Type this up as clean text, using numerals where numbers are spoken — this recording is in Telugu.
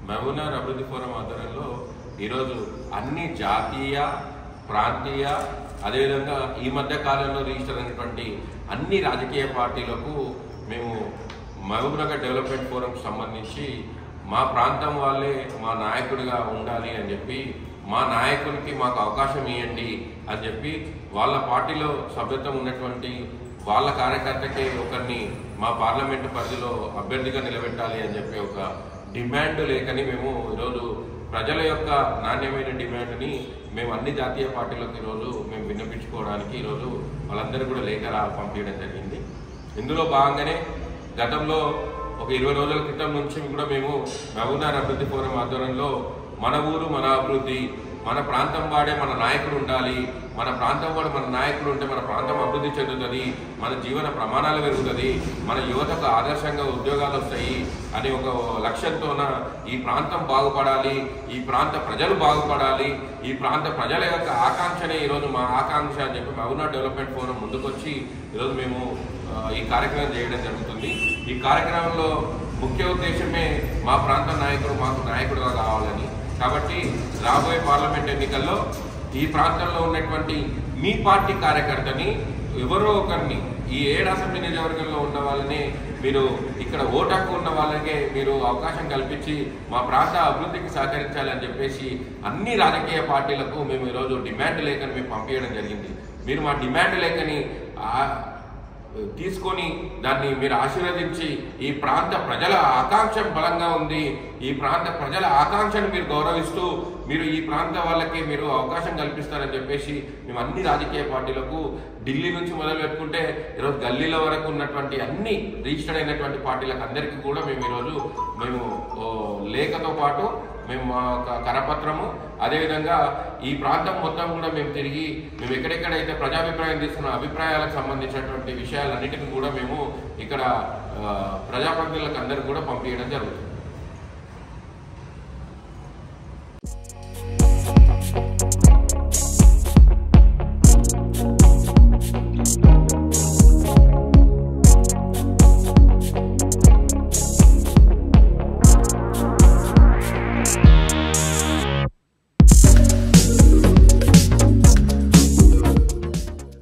మహబూబ్నగర్ అభివృద్ధి ఫోరం ఆధ్వర్యంలో ఈరోజు అన్ని జాతీయ ప్రాంతీయ అదేవిధంగా ఈ మధ్య కాలంలో రిజిస్టర్ అయినటువంటి అన్ని రాజకీయ పార్టీలకు మేము మహబూబ్నగర్ డెవలప్మెంట్ ఫోరంకి సంబంధించి మా ప్రాంతం వాళ్ళే మా నాయకుడిగా ఉండాలి అని చెప్పి మా నాయకునికి మాకు అవకాశం ఇవ్వండి అని చెప్పి వాళ్ళ పార్టీలో సభ్యత్వం ఉన్నటువంటి వాళ్ళ కార్యకర్తకే ఒకరిని మా పార్లమెంటు పరిధిలో అభ్యర్థిగా నిలబెట్టాలి అని చెప్పి ఒక డిమాండ్ లేఖని మేము ఈరోజు ప్రజల యొక్క నాణ్యమైన డిమాండ్ని మేము అన్ని జాతీయ పార్టీలకు ఈరోజు మేము విన్నపించుకోవడానికి ఈరోజు వాళ్ళందరూ కూడా లేఖ పంపించడం జరిగింది. ఇందులో భాగంగానే గతంలో ఒక 20 రోజుల క్రితం నుంచి కూడా మేము మహబూబ్నగర్ అభివృద్ధి ఫోరం ఆధ్వర్యంలో మన ఊరు మన అభివృద్ధి, మన ప్రాంతం వాడే మన నాయకుడు ఉండాలి, మన ప్రాంతం వాడు మన నాయకుడు ఉంటే మన ప్రాంతం అభివృద్ధి చెందుతుంది, మన జీవన ప్రమాణాలు పెరుగుతుంది, మన యువతకు ఆదర్శంగా ఉద్యోగాలు వస్తాయి అని ఒక లక్ష్యంతోన ఈ ప్రాంతం బాగుపడాలి, ఈ ప్రాంత ప్రజలు బాగుపడాలి, ఈ ప్రాంత ప్రజల యొక్క ఆకాంక్షనే ఈరోజు మా ఆకాంక్ష అని చెప్పి మహబూబ్నగర్ డెవలప్మెంట్ ఫోరం ముందుకొచ్చి ఈరోజు మేము ఈ కార్యక్రమం చేయడం జరుగుతుంది. ఈ కార్యక్రమంలో ముఖ్య ఉద్దేశమే మా ప్రాంత నాయకుడు మాకు నాయకుడుగా కావాలని. కాబట్టి రాబోయే పార్లమెంట్ ఎన్నికల్లో ఈ ప్రాంతంలో ఉన్నటువంటి మీ పార్టీ కార్యకర్తని ఎవరో ఒకరిని ఈ 7 అసెంబ్లీ నియోజకవర్గంలో ఉన్న వాళ్ళని మీరు ఇక్కడ ఓటు హక్కు ఉన్న వాళ్ళకే మీరు అవకాశం కల్పించి మా ప్రాంత అభివృద్ధికి సహకరించాలని చెప్పేసి అన్ని రాజకీయ పార్టీలకు మేము ఈరోజు డిమాండ్ లేఖని మేము పంపించడం జరిగింది. మీరు మా డిమాండ్ లేఖని తీసుకొని దాన్ని మీరు ఆశీర్వదించి ఈ ప్రాంత ప్రజల ఆకాంక్ష బలంగా ఉంది, ఈ ప్రాంత ప్రజల ఆకాంక్షను మీరు గౌరవిస్తూ మీరు ఈ ప్రాంత వాళ్ళకి మీరు అవకాశం కల్పిస్తారని చెప్పేసి మేము అన్ని రాజకీయ పార్టీలకు ఢిల్లీ నుంచి మొదలు పెట్టుకుంటే ఈరోజు గల్లీల వరకు ఉన్నటువంటి అన్ని రిజిస్టర్డ్ అయినటువంటి పార్టీలకు అందరికీ కూడా మేము ఈరోజు లేఖతో పాటు మేము మా కరపత్రము అదేవిధంగా ఈ ప్రాంతం మొత్తం కూడా మేము తిరిగి మేము ఎక్కడెక్కడైతే ప్రజాభిప్రాయం తీసుకున్న అభిప్రాయాలకు సంబంధించినటువంటి విషయాలన్నిటిని కూడా మేము ఇక్కడ ప్రజాప్రతినిధులకు అందరికీ కూడా పంపించడం జరుగుతుంది.